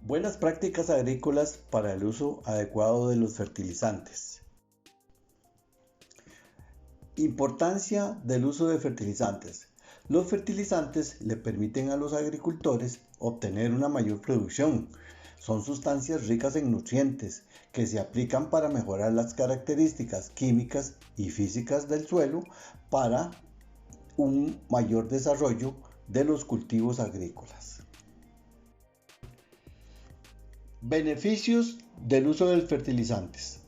Buenas prácticas agrícolas para el uso adecuado de los fertilizantes. Importancia del uso de fertilizantes. Los fertilizantes le permiten a los agricultores obtener una mayor producción. Son sustancias ricas en nutrientes que se aplican para mejorar las características químicas y físicas del suelo para un mayor desarrollo de los cultivos agrícolas. Beneficios del uso de fertilizantes.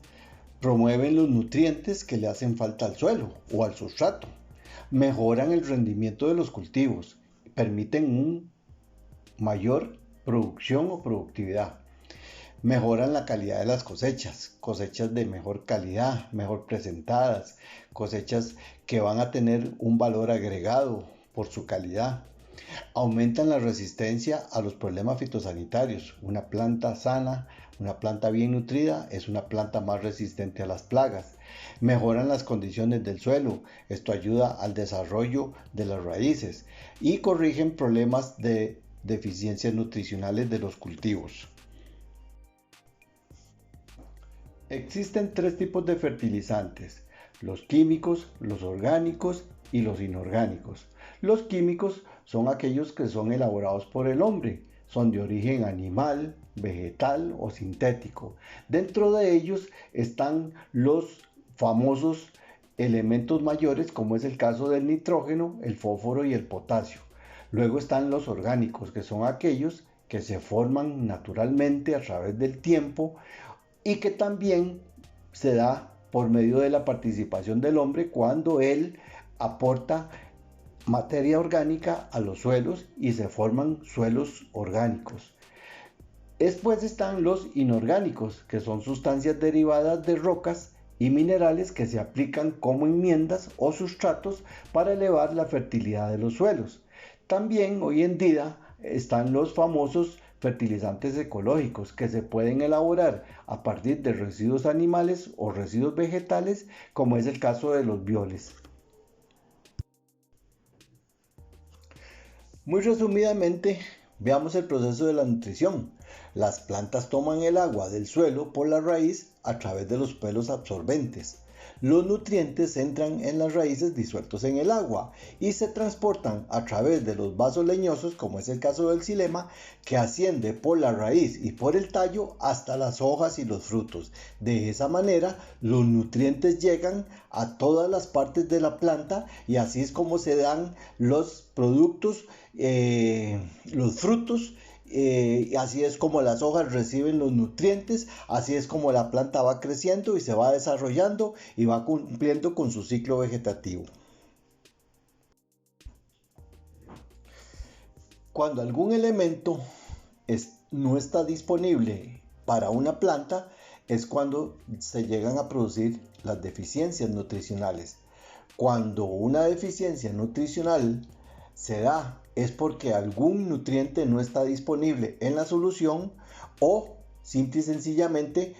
Promueven los nutrientes que le hacen falta al suelo o al sustrato. Mejoran el rendimiento de los cultivos. Permiten una mayor producción o productividad. Mejoran la calidad de las cosechas. Cosechas de mejor calidad, mejor presentadas. Cosechas que van a tener un valor agregado por su calidad. Aumentan la resistencia a los problemas fitosanitarios. Una planta sana, una planta bien nutrida, es una planta más resistente a las plagas. Mejoran las condiciones del suelo. Esto ayuda al desarrollo de las raíces y corrigen problemas de deficiencias nutricionales de los cultivos. Existen tres tipos de fertilizantes: los químicos, los orgánicos y los inorgánicos. Los químicos son aquellos que son elaborados por el hombre, son de origen animal, vegetal o sintético. Dentro de ellos están los famosos elementos mayores, como es el caso del nitrógeno, el fósforo y el potasio. Luego están los orgánicos, que son aquellos que se forman naturalmente a través del tiempo y que también se da por medio de la participación del hombre cuando él aporta materia orgánica a los suelos y se forman suelos orgánicos. Después están los inorgánicos, que son sustancias derivadas de rocas y minerales que se aplican como enmiendas o sustratos para elevar la fertilidad de los suelos. También hoy en día están los famosos fertilizantes ecológicos, que se pueden elaborar a partir de residuos animales o residuos vegetales, como es el caso de los bioles. Muy resumidamente, veamos el proceso de la nutrición. Las plantas toman el agua del suelo por la raíz a través de los pelos absorbentes. Los nutrientes entran en las raíces disueltos en el agua y se transportan a través de los vasos leñosos, como es el caso del xilema, que asciende por la raíz y por el tallo hasta las hojas y los frutos. De esa manera, los nutrientes llegan a todas las partes de la planta y así es como se dan los productos, los frutos. Así es como las hojas reciben los nutrientes, así es como la planta va creciendo y se va desarrollando y va cumpliendo con su ciclo vegetativo. Cuando algún elemento no está disponible para una planta, es cuando se llegan a producir las deficiencias nutricionales. Cuando una deficiencia nutricional se da es porque algún nutriente no está disponible en la solución o simple y sencillamente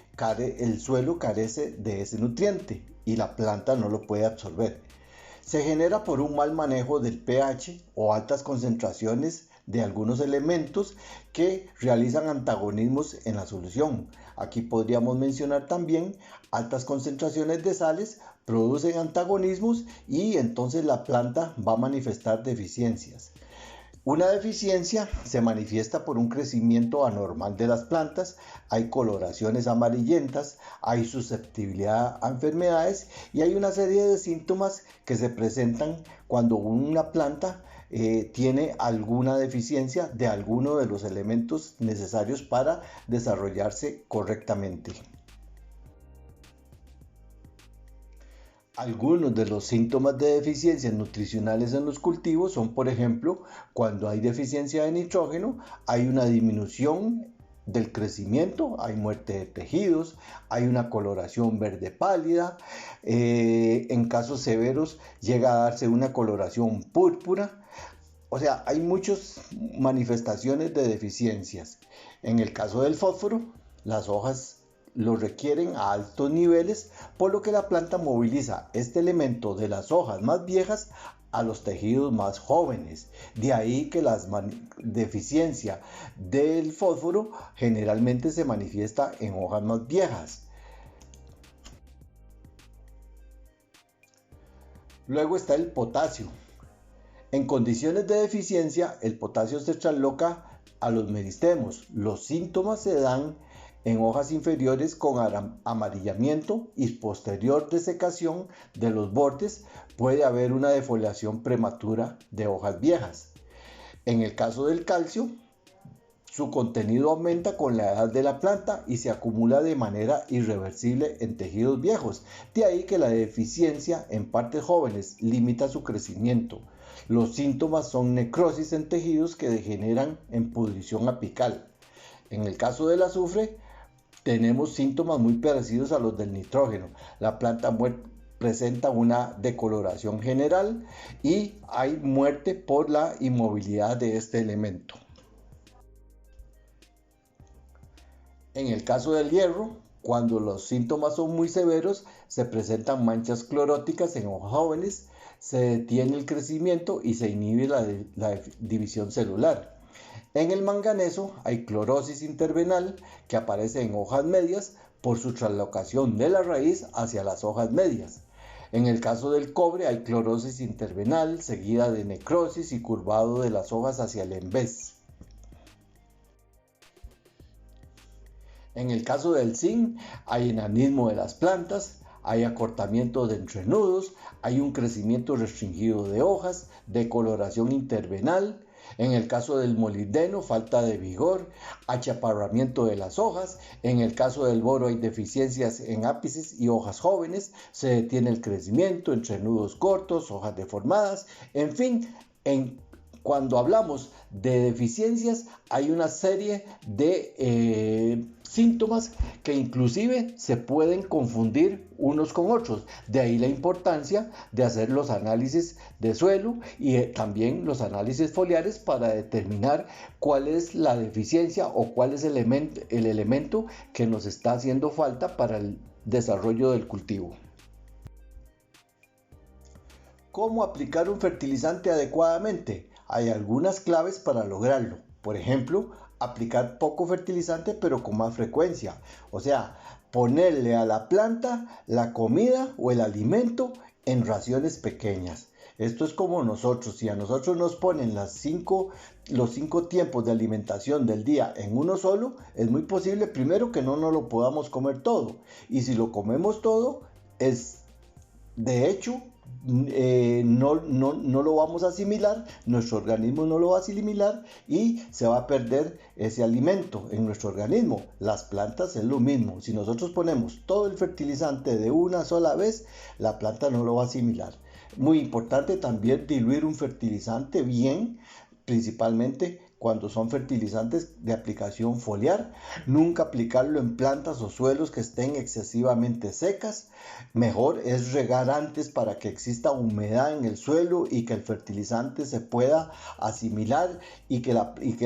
el suelo carece de ese nutriente y la planta no lo puede absorber. Se genera por un mal manejo del pH o altas concentraciones de algunos elementos que realizan antagonismos en la solución. Aquí podríamos mencionar también altas concentraciones de sales, producen antagonismos y entonces la planta va a manifestar deficiencias. Una deficiencia se manifiesta por un crecimiento anormal de las plantas, hay coloraciones amarillentas, hay susceptibilidad a enfermedades y hay una serie de síntomas que se presentan cuando una planta tiene alguna deficiencia de alguno de los elementos necesarios para desarrollarse correctamente. Algunos de los síntomas de deficiencias nutricionales en los cultivos son, por ejemplo, cuando hay deficiencia de nitrógeno, hay una disminución del crecimiento, hay muerte de tejidos, hay una coloración verde pálida, en casos severos llega a darse una coloración púrpura. O sea, hay muchas manifestaciones de deficiencias. En el caso del fósforo, las hojas lo requieren a altos niveles, por lo que la planta moviliza este elemento de las hojas más viejas a los tejidos más jóvenes. De ahí que la deficiencia del fósforo generalmente se manifiesta en hojas más viejas. Luego está el potasio. En condiciones de deficiencia, el potasio se trasloca a los meristemos. Los síntomas se dan en hojas inferiores con amarillamiento y posterior desecación de los bordes. Puede haber una defoliación prematura de hojas viejas. En el caso del calcio, su contenido aumenta con la edad de la planta y se acumula de manera irreversible en tejidos viejos. De ahí que la deficiencia en partes jóvenes limita su crecimiento. Los síntomas son necrosis en tejidos que degeneran en pudrición apical. En el caso del azufre, tenemos síntomas muy parecidos a los del nitrógeno. La planta presenta una decoloración general y hay muerte por la inmovilidad de este elemento. En el caso del hierro, cuando los síntomas son muy severos, se presentan manchas cloróticas en hojas jóvenes, se detiene el crecimiento y se inhibe la división celular. En el manganeso hay clorosis intervenal que aparece en hojas medias por su traslocación de la raíz hacia las hojas medias. En el caso del cobre hay clorosis intervenal seguida de necrosis y curvado de las hojas hacia el en vez. En el caso del zinc hay enanismo de las plantas, hay acortamiento de entrenudos, hay un crecimiento restringido de hojas, decoloración intervenal. En el caso del molibdeno, falta de vigor, achaparramiento de las hojas. En el caso del boro hay deficiencias en ápices y hojas jóvenes, se detiene el crecimiento, entrenudos cortos, hojas deformadas. En fin, cuando hablamos de deficiencias hay una serie de síntomas que inclusive se pueden confundir unos con otros. De ahí la importancia de hacer los análisis de suelo y también los análisis foliares para determinar cuál es la deficiencia o cuál es el elemento que nos está haciendo falta para el desarrollo del cultivo. ¿Cómo aplicar un fertilizante adecuadamente? Hay algunas claves para lograrlo. Por ejemplo, aplicar poco fertilizante pero con más frecuencia. O sea, ponerle a la planta la comida o el alimento en raciones pequeñas. Esto es como nosotros. Si a nosotros nos ponen los 5 tiempos de alimentación del día en uno solo, es muy posible primero que no nos lo podamos comer todo. Y si lo comemos todo, de hecho, no lo vamos a asimilar, nuestro organismo no lo va a asimilar y se va a perder ese alimento en nuestro organismo. Las plantas es lo mismo. Si nosotros ponemos todo el fertilizante de una sola vez, la planta no lo va a asimilar. Muy importante también diluir un fertilizante bien, principalmente cuando son fertilizantes de aplicación foliar. Nunca aplicarlo en plantas o suelos que estén excesivamente secas. Mejor es regar antes para que exista humedad en el suelo y que el fertilizante se pueda asimilar y que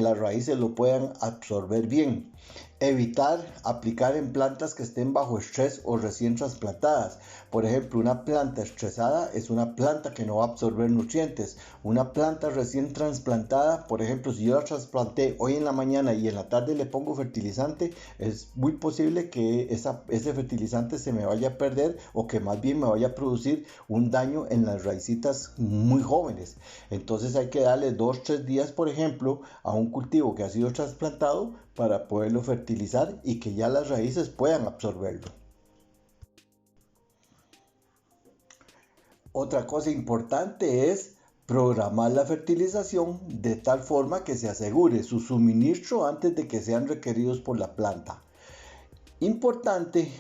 las raíces lo puedan absorber bien. Evitar aplicar en plantas que estén bajo estrés o recién trasplantadas. Por ejemplo, una planta estresada es una planta que no va a absorber nutrientes. Una planta recién trasplantada, por ejemplo, si yo la trasplanté hoy en la mañana y en la tarde le pongo fertilizante, es muy posible que ese fertilizante se me vaya a perder o que más bien me vaya a producir un daño en las raicitas muy jóvenes. Entonces hay que darle 2-3 días, por ejemplo, a un cultivo que ha sido trasplantado para poderlo fertilizar y que ya las raíces puedan absorberlo. Otra cosa importante es programar la fertilización de tal forma que se asegure su suministro antes de que sean requeridos por la planta. Importante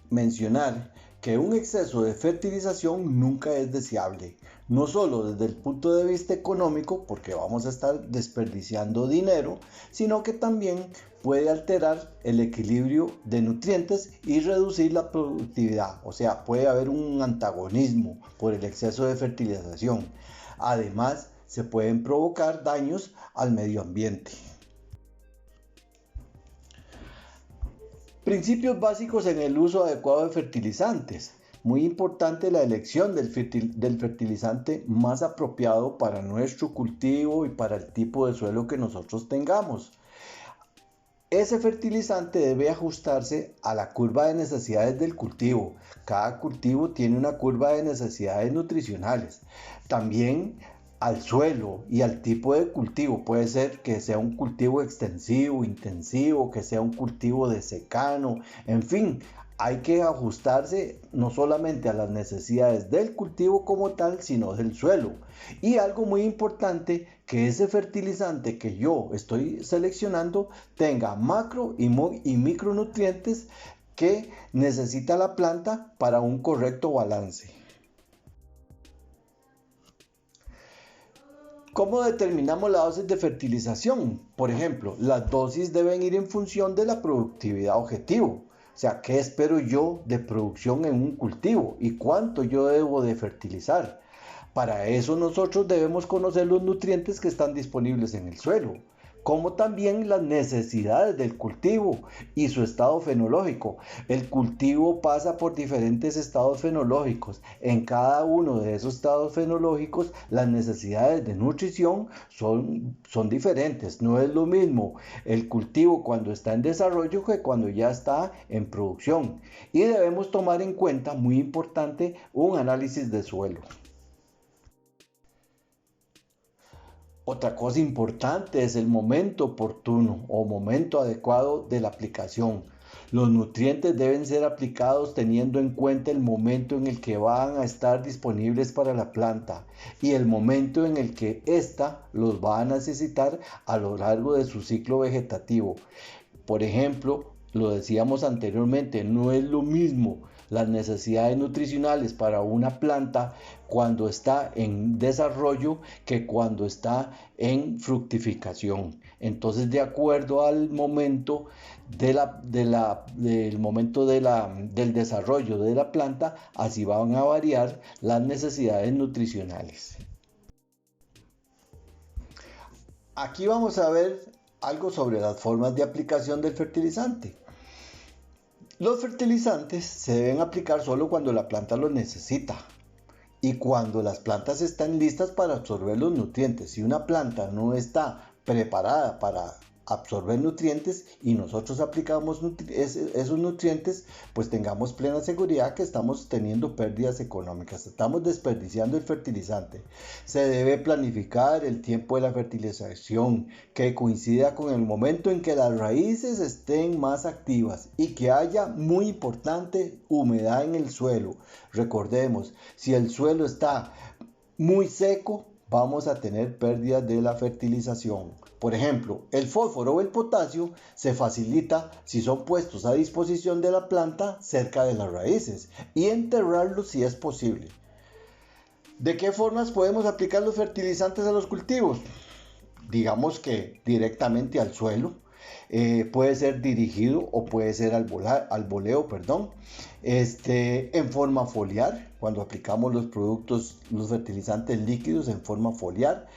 mencionar que un exceso de fertilización nunca es deseable, no solo desde el punto de vista económico, porque vamos a estar desperdiciando dinero, sino que también puede alterar el equilibrio de nutrientes y reducir la productividad. O sea, puede haber un antagonismo por el exceso de fertilización. Además, se pueden provocar daños al medio ambiente. Principios básicos en el uso adecuado de fertilizantes. muy importante la elección del fertilizante más apropiado para nuestro cultivo y para el tipo de suelo que nosotros tengamos. Ese fertilizante debe ajustarse a la curva de necesidades del cultivo. Cada cultivo tiene una curva de necesidades nutricionales. También al suelo y al tipo de cultivo. Puede ser que sea un cultivo extensivo, intensivo, que sea un cultivo de secano, en fin. Hay que ajustarse no solamente a las necesidades del cultivo como tal, sino del suelo. Y algo muy importante, que ese fertilizante que yo estoy seleccionando tenga macro y micronutrientes que necesita la planta para un correcto balance. ¿Cómo determinamos la dosis de fertilización? Por ejemplo, las dosis deben ir en función de la productividad objetivo. O sea, ¿qué espero yo de producción en un cultivo? ¿Y cuánto yo debo de fertilizar? Para eso nosotros debemos conocer los nutrientes que están disponibles en el suelo, como también las necesidades del cultivo y su estado fenológico. El cultivo pasa por diferentes estados fenológicos. En cada uno de esos estados fenológicos, las necesidades de nutrición son diferentes. No es lo mismo el cultivo cuando está en desarrollo que cuando ya está en producción. Y debemos tomar en cuenta, muy importante, un análisis de suelo. Otra cosa importante es el momento oportuno o momento adecuado de la aplicación. Los nutrientes deben ser aplicados teniendo en cuenta el momento en el que van a estar disponibles para la planta y el momento en el que ésta los va a necesitar a lo largo de su ciclo vegetativo. Por ejemplo, lo decíamos anteriormente, no es lo mismo las necesidades nutricionales para una planta cuando está en desarrollo que cuando está en fructificación. Entonces, de acuerdo al momento del desarrollo de la planta, así van a variar las necesidades nutricionales. Aquí vamos a ver algo sobre las formas de aplicación del fertilizante. Los fertilizantes se deben aplicar solo cuando la planta los necesita y cuando las plantas están listas para absorber los nutrientes. Si una planta no está preparada para absorber nutrientes y nosotros aplicamos esos nutrientes, pues tengamos plena seguridad que estamos teniendo pérdidas económicas, estamos desperdiciando el fertilizante. Se debe planificar el tiempo de la fertilización que coincida con el momento en que las raíces estén más activas y que haya, muy importante, humedad en el suelo. Recordemos, si el suelo está muy seco, vamos a tener pérdidas de la fertilización. Por ejemplo, el fósforo o el potasio se facilita si son puestos a disposición de la planta cerca de las raíces y enterrarlos si es posible. ¿De qué formas podemos aplicar los fertilizantes a los cultivos? Digamos que directamente al suelo. Puede ser dirigido o puede ser al voleo, en forma foliar, cuando aplicamos los fertilizantes líquidos en forma foliar,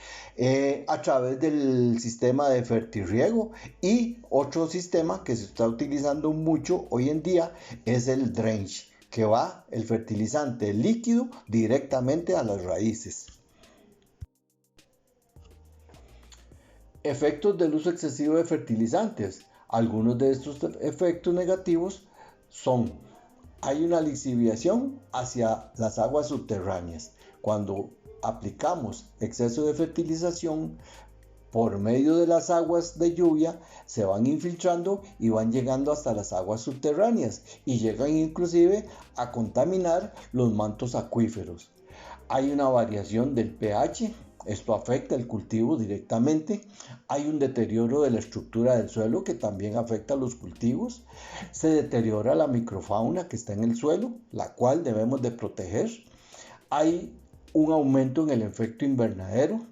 a través del sistema de fertirriego, y otro sistema que se está utilizando mucho hoy en día es el drench, que va el fertilizante líquido directamente a las raíces. Efectos del uso excesivo de fertilizantes. Algunos de estos efectos negativos son: hay una lixiviación hacia las aguas subterráneas. Cuando aplicamos exceso de fertilización, por medio de las aguas de lluvia se van infiltrando y van llegando hasta las aguas subterráneas y llegan inclusive a contaminar los mantos acuíferos. Hay una variación del pH. Esto afecta el cultivo directamente. Hay un deterioro de la estructura del suelo que también afecta a los cultivos. Se deteriora la microfauna que está en el suelo, la cual debemos de proteger. Hay un aumento en el efecto invernadero.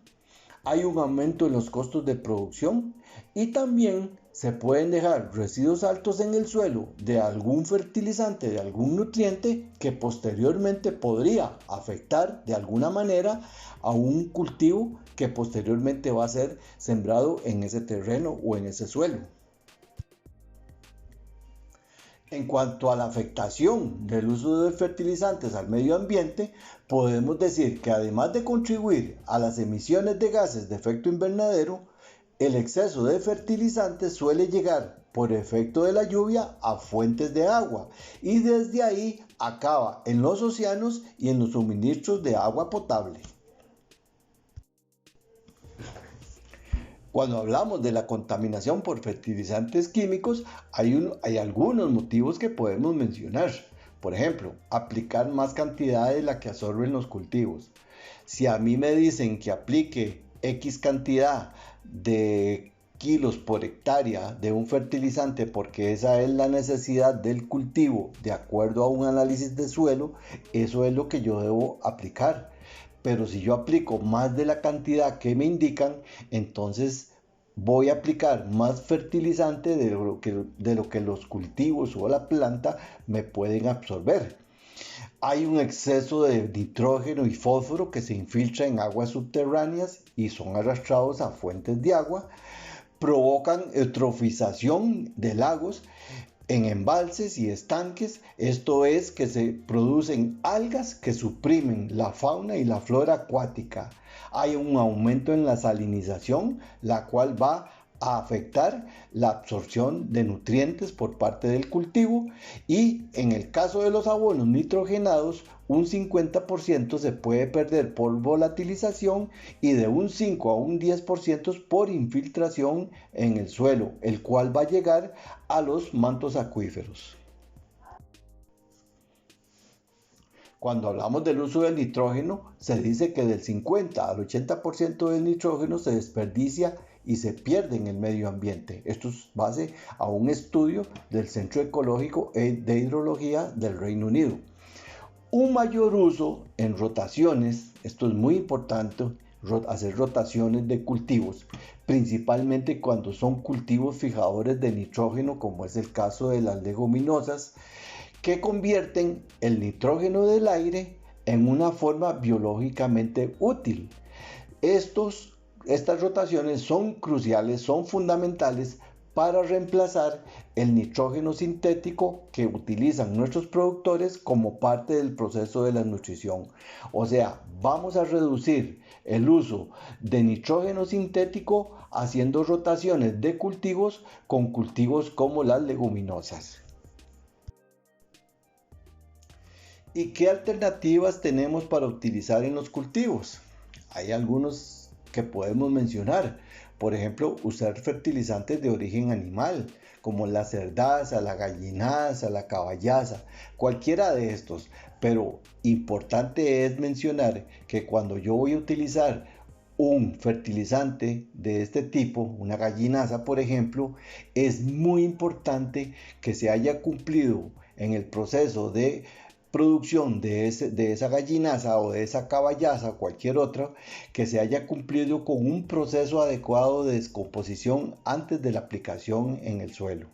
Hay un aumento en los costos de producción y también se pueden dejar residuos altos en el suelo de algún fertilizante, de algún nutriente que posteriormente podría afectar de alguna manera a un cultivo que posteriormente va a ser sembrado en ese terreno o en ese suelo. En cuanto a la afectación del uso de fertilizantes al medio ambiente, podemos decir que además de contribuir a las emisiones de gases de efecto invernadero, el exceso de fertilizantes suele llegar por efecto de la lluvia a fuentes de agua y desde ahí acaba en los océanos y en los suministros de agua potable. Cuando hablamos de la contaminación por fertilizantes químicos, hay algunos motivos que podemos mencionar. Por ejemplo, aplicar más cantidad de la que absorben los cultivos. Si a mí me dicen que aplique X cantidad de kilos por hectárea de un fertilizante porque esa es la necesidad del cultivo de acuerdo a un análisis de suelo, eso es lo que yo debo aplicar. Pero si yo aplico más de la cantidad que me indican, entonces voy a aplicar más fertilizante de lo que los cultivos o la planta me pueden absorber. Hay un exceso de nitrógeno y fósforo que se infiltra en aguas subterráneas y son arrastrados a fuentes de agua, provocan eutrofización de lagos en embalses y estanques, esto es que se producen algas que suprimen la fauna y la flora acuática. Hay un aumento en la salinización, la cual va a afectar la absorción de nutrientes por parte del cultivo y en el caso de los abonos nitrogenados, un 50% se puede perder por volatilización y de un 5 a un 10% por infiltración en el suelo, el cual va a llegar a los mantos acuíferos. Cuando hablamos del uso del nitrógeno, se dice que del 50 al 80% del nitrógeno se desperdicia y se pierde en el medio ambiente. Esto es base a un estudio del Centro Ecológico de Hidrología del Reino Unido. Un mayor uso en rotaciones, esto es muy importante, hacer rotaciones de cultivos, principalmente cuando son cultivos fijadores de nitrógeno, como es el caso de las leguminosas, que convierten el nitrógeno del aire en una forma biológicamente útil. Estas rotaciones son cruciales, son fundamentales para reemplazar el nitrógeno sintético que utilizan nuestros productores como parte del proceso de la nutrición. O sea, vamos a reducir el uso de nitrógeno sintético haciendo rotaciones de cultivos con cultivos como las leguminosas. ¿Y qué alternativas tenemos para utilizar en los cultivos? Hay algunos que podemos mencionar. Por ejemplo, usar fertilizantes de origen animal, como la cerdaza, la gallinaza, la caballaza, cualquiera de estos. Pero importante es mencionar que cuando yo voy a utilizar un fertilizante de este tipo, una gallinaza por ejemplo, es muy importante que se haya cumplido en el proceso de producción de esa gallinaza o de esa caballaza o cualquier otra, que se haya cumplido con un proceso adecuado de descomposición antes de la aplicación en el suelo.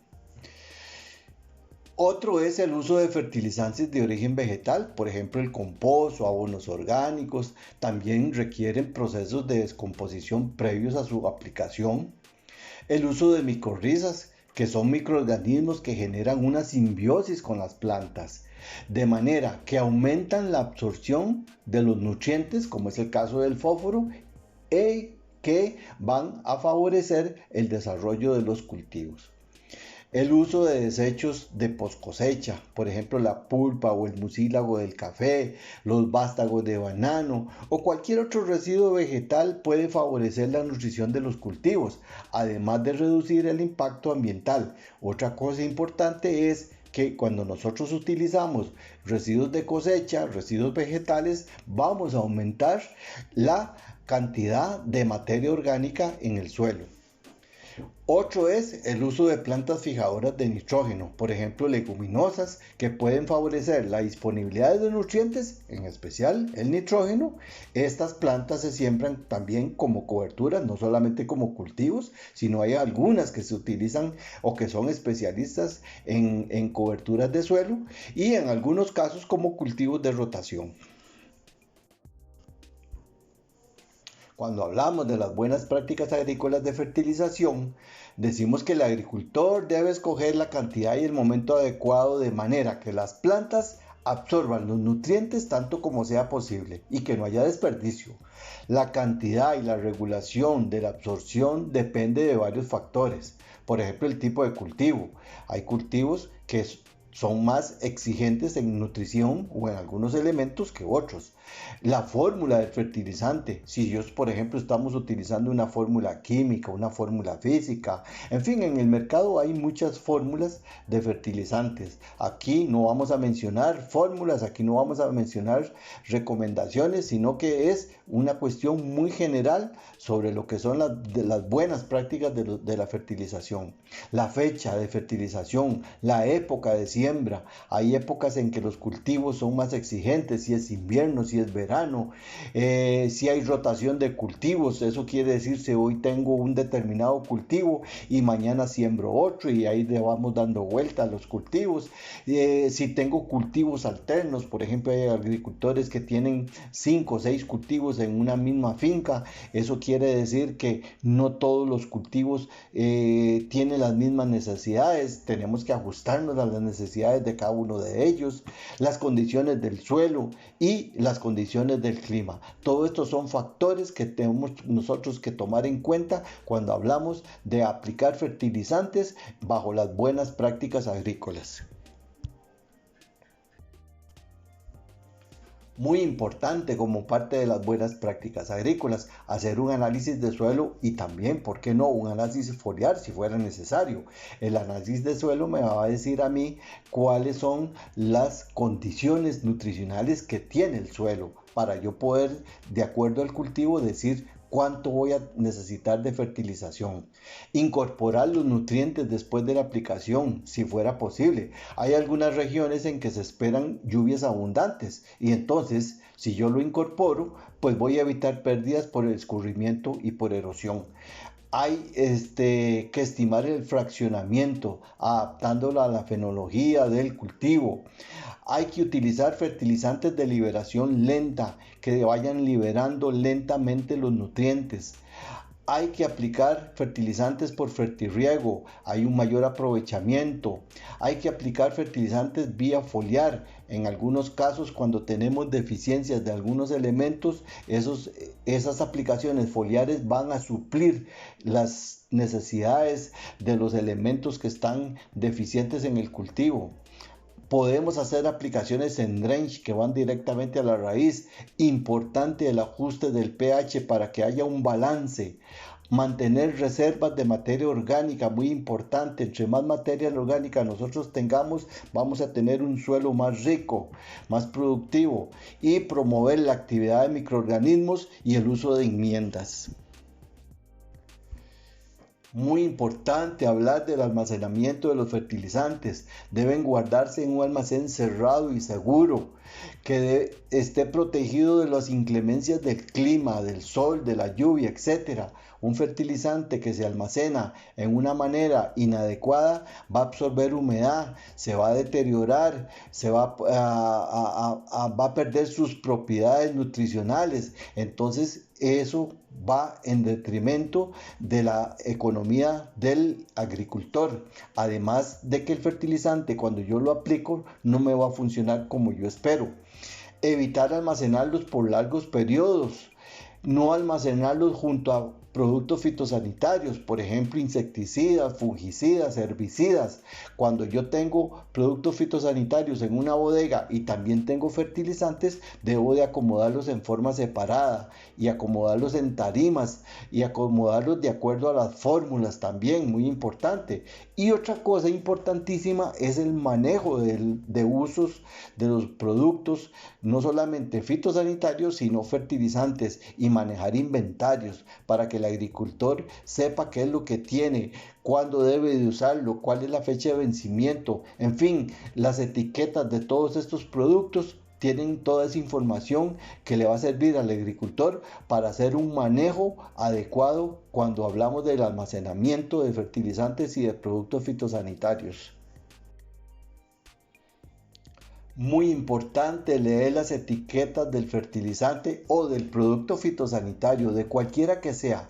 Otro es el uso de fertilizantes de origen vegetal, por ejemplo el compost o abonos orgánicos, también requieren procesos de descomposición previos a su aplicación. El uso de micorrizas, que son microorganismos que generan una simbiosis con las plantas, de manera que aumentan la absorción de los nutrientes, como es el caso del fósforo, y que van a favorecer el desarrollo de los cultivos. El uso de desechos de post cosecha, por ejemplo la pulpa o el mucílago del café, los vástagos de banano o cualquier otro residuo vegetal puede favorecer la nutrición de los cultivos, además de reducir el impacto ambiental. Otra cosa importante es que cuando nosotros utilizamos residuos de cosecha, residuos vegetales, vamos a aumentar la cantidad de materia orgánica en el suelo. Otro es el uso de plantas fijadoras de nitrógeno, por ejemplo leguminosas, que pueden favorecer la disponibilidad de nutrientes, en especial el nitrógeno. Estas plantas se siembran también como coberturas, no solamente como cultivos, sino hay algunas que se utilizan o que son especialistas en coberturas de suelo y en algunos casos como cultivos de rotación. Cuando hablamos de las buenas prácticas agrícolas de fertilización, decimos que el agricultor debe escoger la cantidad y el momento adecuado de manera que las plantas absorban los nutrientes tanto como sea posible y que no haya desperdicio. La cantidad y la regulación de la absorción depende de varios factores. Por ejemplo, el tipo de cultivo. Hay cultivos que son más exigentes en nutrición o en algunos elementos que otros. La fórmula del fertilizante, si yo por ejemplo estamos utilizando una fórmula química, una fórmula física, en fin, en el mercado hay muchas fórmulas de fertilizantes. Aquí no vamos a mencionar fórmulas, aquí no vamos a mencionar recomendaciones, sino que es una cuestión muy general sobre lo que son las buenas prácticas de la fertilización. La fecha de fertilización, la época de siembra. Hay épocas en que los cultivos son más exigentes, si es invierno, si es verano, si hay rotación de cultivos, eso quiere decir si hoy tengo un determinado cultivo y mañana siembro otro y ahí le vamos dando vuelta a los cultivos. Si tengo cultivos alternos, por ejemplo, hay agricultores que tienen 5 o 6 cultivos en una misma finca, eso quiere decir que no todos los cultivos tienen las mismas necesidades, tenemos que ajustarnos a las necesidades de cada uno de ellos, las condiciones del suelo y las condiciones del clima. Todo esto son factores que tenemos nosotros que tomar en cuenta cuando hablamos de aplicar fertilizantes bajo las buenas prácticas agrícolas. Muy importante como parte de las buenas prácticas agrícolas, hacer un análisis de suelo y también, ¿por qué no?, un análisis foliar si fuera necesario. El análisis de suelo me va a decir a mí cuáles son las condiciones nutricionales que tiene el suelo para yo poder, de acuerdo al cultivo, decir cuánto voy a necesitar de fertilización. Incorporar los nutrientes después de la aplicación, si fuera posible. Hay algunas regiones en que se esperan lluvias abundantes y entonces, si yo lo incorporo, pues voy a evitar pérdidas por el escurrimiento y por erosión. Hay que estimar el fraccionamiento, adaptándolo a la fenología del cultivo. Hay que utilizar fertilizantes de liberación lenta, que vayan liberando lentamente los nutrientes. Hay que aplicar fertilizantes por fertirriego, hay un mayor aprovechamiento. Hay que aplicar fertilizantes vía foliar. En algunos casos, cuando tenemos deficiencias de algunos elementos, esas aplicaciones foliares van a suplir las necesidades de los elementos que están deficientes en el cultivo. Podemos hacer aplicaciones en drench que van directamente a la raíz. Importante el ajuste del pH para que haya un balance. Mantener reservas de materia orgánica, muy importante. Entre más materia orgánica nosotros tengamos, vamos a tener un suelo más rico, más productivo. Y promover la actividad de microorganismos y el uso de enmiendas. Muy importante hablar del almacenamiento de los fertilizantes. Deben guardarse en un almacén cerrado y seguro, que esté protegido de las inclemencias del clima, del sol, de la lluvia, etc. Un fertilizante que se almacena en una manera inadecuada va a absorber humedad, se va a deteriorar, va a perder sus propiedades nutricionales. Entonces eso va en detrimento de la economía del agricultor. Además de que el fertilizante, cuando yo lo aplico, no me va a funcionar como yo espero. Evitar almacenarlos por largos periodos. No almacenarlos junto a productos fitosanitarios, por ejemplo, insecticidas, fungicidas, herbicidas. Cuando yo tengo productos fitosanitarios en una bodega y también tengo fertilizantes, debo de acomodarlos en forma separada y acomodarlos en tarimas y acomodarlos de acuerdo a las fórmulas también, muy importante. Y otra cosa importantísima es el manejo de usos de los productos, no solamente fitosanitarios, sino fertilizantes, y manejar inventarios para que el agricultor sepa qué es lo que tiene, cuándo debe de usarlo, cuál es la fecha de vencimiento. En fin, las etiquetas de todos estos productos tienen toda esa información que le va a servir al agricultor para hacer un manejo adecuado cuando hablamos del almacenamiento de fertilizantes y de productos fitosanitarios. Muy importante leer las etiquetas del fertilizante o del producto fitosanitario, de cualquiera que sea.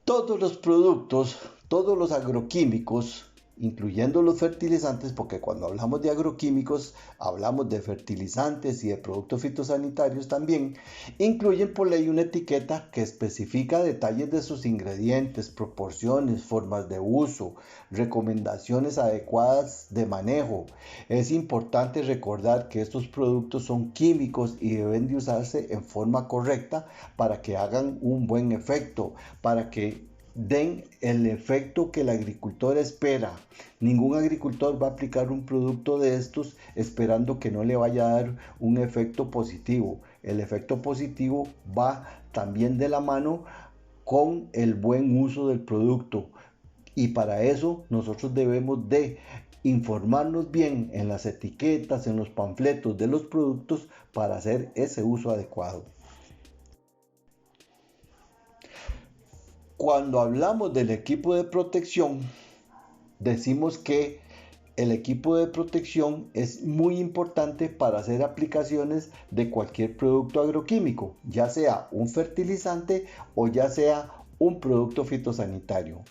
Todos los productos, todos los agroquímicos, incluyendo los fertilizantes, porque cuando hablamos de agroquímicos hablamos de fertilizantes y de productos fitosanitarios también, incluyen por ley una etiqueta que especifica detalles de sus ingredientes, proporciones, formas de uso, recomendaciones adecuadas de manejo. Es importante recordar que estos productos son químicos y deben de usarse en forma correcta para que hagan un buen efecto, para que den el efecto que el agricultor espera. Ningún agricultor va a aplicar un producto de estos esperando que no le vaya a dar un efecto positivo. El efecto positivo va también de la mano con el buen uso del producto. Y para eso nosotros debemos de informarnos bien en las etiquetas, en los panfletos de los productos para hacer ese uso adecuado. Cuando hablamos del equipo de protección, decimos que el equipo de protección es muy importante para hacer aplicaciones de cualquier producto agroquímico, ya sea un fertilizante o ya sea un producto fitosanitario.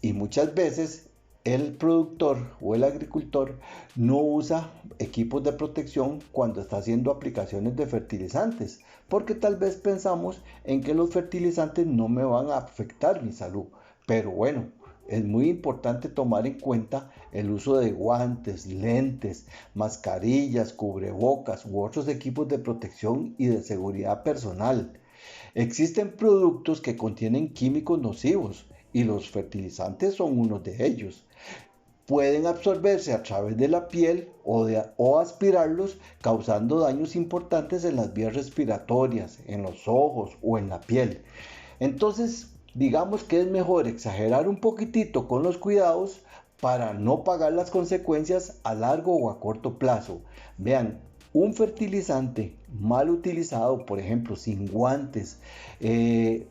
Y muchas veces el productor o el agricultor no usa equipos de protección cuando está haciendo aplicaciones de fertilizantes, porque tal vez pensamos en que los fertilizantes no me van a afectar mi salud. Pero bueno, es muy importante tomar en cuenta el uso de guantes, lentes, mascarillas, cubrebocas u otros equipos de protección y de seguridad personal. Existen productos que contienen químicos nocivos y los fertilizantes son uno de ellos. Pueden absorberse a través de la piel o aspirarlos, causando daños importantes en las vías respiratorias, en los ojos o en la piel. Entonces, digamos que es mejor exagerar un poquitito con los cuidados para no pagar las consecuencias a largo o a corto plazo. Vean, un fertilizante mal utilizado, por ejemplo, sin guantes, y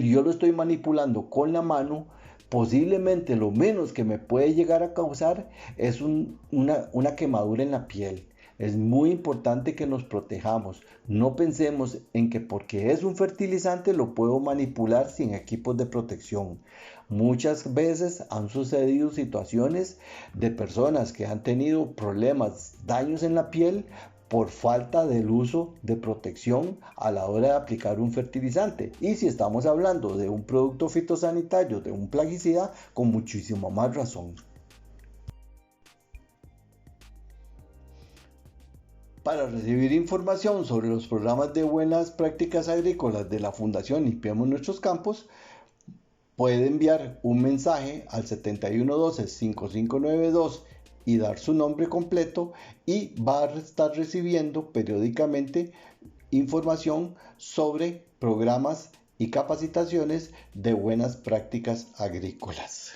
yo lo estoy manipulando con la mano, posiblemente lo menos que me puede llegar a causar es una quemadura en la piel. Es muy importante que nos protejamos. No pensemos en que porque es un fertilizante lo puedo manipular sin equipos de protección. Muchas veces han sucedido situaciones de personas que han tenido problemas, daños en la piel por falta del uso de protección a la hora de aplicar un fertilizante. Y si estamos hablando de un producto fitosanitario, de un plaguicida, con muchísima más razón. Para recibir información sobre los programas de buenas prácticas agrícolas de la Fundación Limpiemos Nuestros Campos, puede enviar un mensaje al 7112-5592 y dar su nombre completo y va a estar recibiendo periódicamente información sobre programas y capacitaciones de buenas prácticas agrícolas.